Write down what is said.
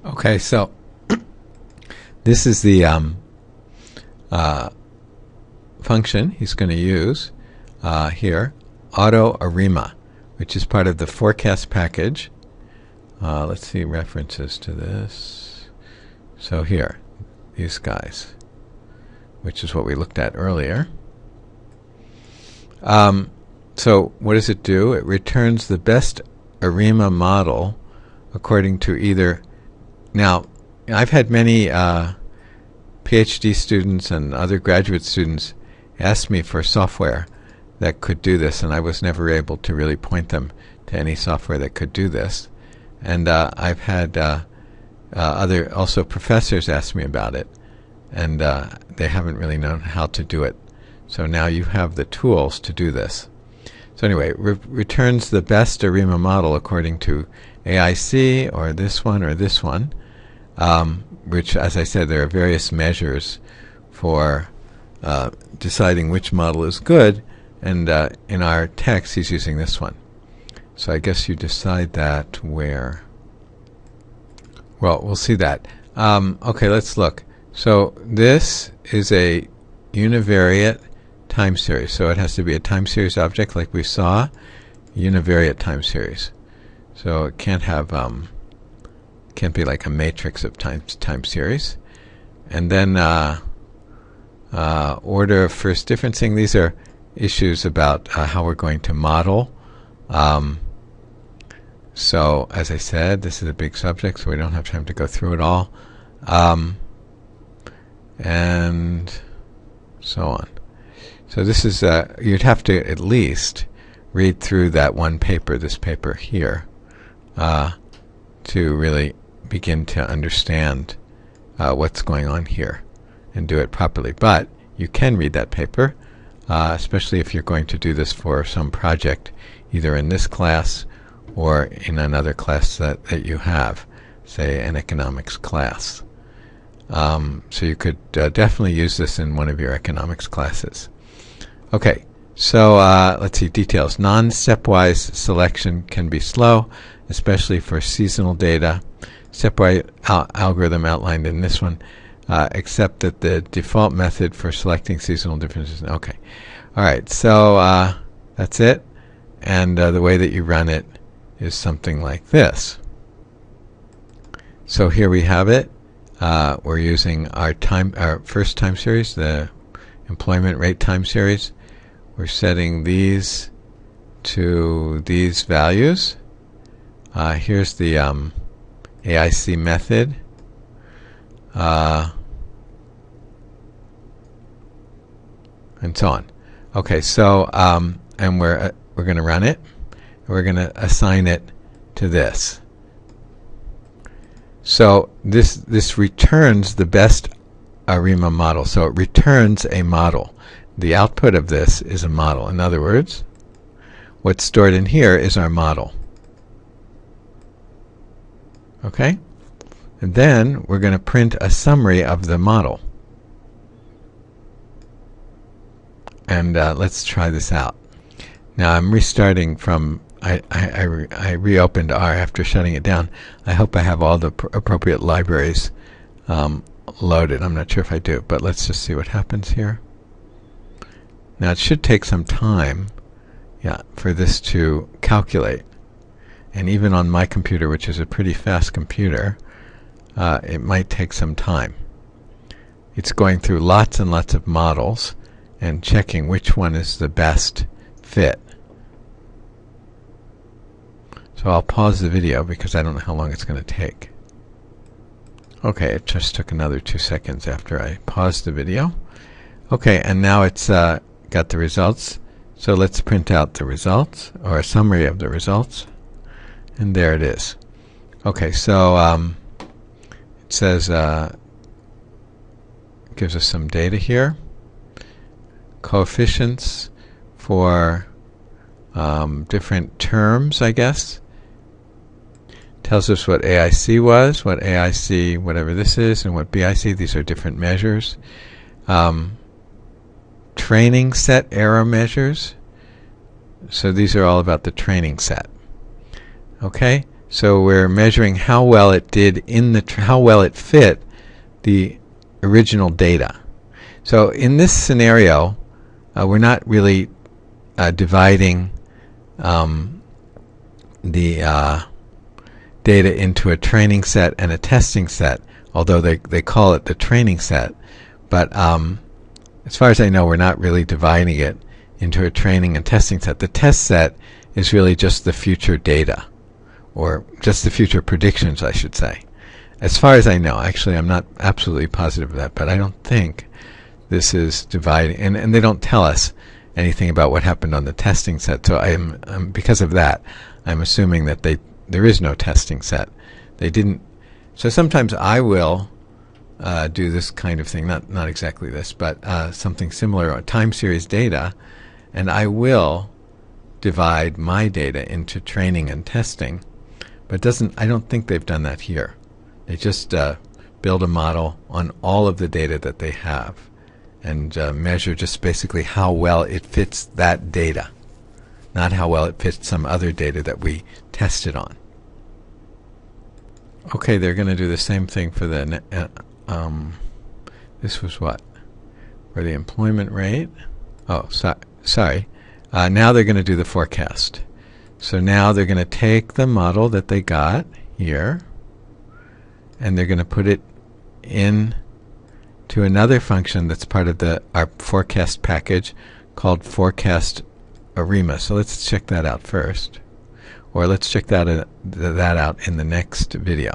Okay, so this is the function he's going to use here, auto arima, which is part of the forecast package. Let's see references to this. So here, these guys, which is what we looked at earlier. So what does it do? It returns the best ARIMA model according to either. Now, I've had many PhD students and other graduate students ask me for software that could do this, and I was never able to really point them to any software that could do this. And I've had other also professors ask me about it, and they haven't really known how to do it. So now you have the tools to do this. So anyway, returns the best ARIMA model according to AIC or this one, which, as I said, there are various measures for deciding which model is good, and in our text he's using this one. So I guess you decide that where. Well, we'll see that. Okay, let's look. So this is a univariate time series. So it has to be a time series object like we saw, univariate time series. So it can't have can't be like a matrix of time series. And then order of first differencing. These are issues about how we're going to model. So as I said, this is a big subject, so we don't have time to go through it all. And so on. So this is, you'd have to at least read through that one paper, this paper here, to really begin to understand what's going on here and do it properly. But you can read that paper, especially if you're going to do this for some project, either in this class or in another class that you have, say an economics class. So you could definitely use this in one of your economics classes. Okay, so let's see, details. Non-stepwise selection can be slow, especially for seasonal data. Stepwise algorithm outlined in this one, except that the default method for selecting seasonal differences. Okay, all right, so that's it. And the way that you run it is something like this. So here we have it. We're using our first time series, the employment rate time series. We're setting these to these values. Here's the AIC method. And so on. Okay, so and we're going to run it. We're going to assign it to this. So this returns the best ARIMA model. So it returns a model. The output of this is a model. In other words, what's stored in here is our model. Okay? And then we're going to print a summary of the model. And let's try this out. Now I'm restarting from, I reopened R after shutting it down. I hope I have all the appropriate libraries loaded. I'm not sure if I do, but let's just see what happens here. Now it should take some time, for this to calculate. And even on my computer, which is a pretty fast computer, it might take some time. It's going through lots and lots of models and checking which one is the best fit. So I'll pause the video because I don't know how long it's going to take. Okay, it just took another 2 seconds after I paused the video. Okay, and now it's got the results. So let's print out the results, or a summary of the results. And there it is. Okay, so it says, gives us some data here. Coefficients for different terms, I guess. Tells us what AIC was, what AIC, whatever this is, and what BIC. These are different measures. Training set error measures. So these are all about the training set. Okay, So we're measuring how well it did how well it fit the original data. So in this scenario, we're not really dividing the data into a training set and a testing set, although they call it the training set. But as far as I know, we're not really dividing it into a training and testing set. The test set is really just the future data, or just the future predictions, I should say. As far as I know, actually I'm not absolutely positive of that, but I don't think this is dividing, and they don't tell us anything about what happened on the testing set. So because of that, I'm assuming that there is no testing set. They didn't. So sometimes I will do this kind of thing, not exactly this, but something similar on time series data, and I will divide my data into training and testing. But I don't think they've done that here. They just build a model on all of the data that they have and measure just basically how well it fits that data, not how well it fits some other data that we tested on. Okay, they're going to do the same thing for the this was what? For the employment rate. Oh, sorry. Now they're going to do the forecast. So now they're going to take the model that they got here, and they're going to put it in to another function that's part of our forecast package called forecast ARIMA. So let's check that out first, or let's check that out in the next video.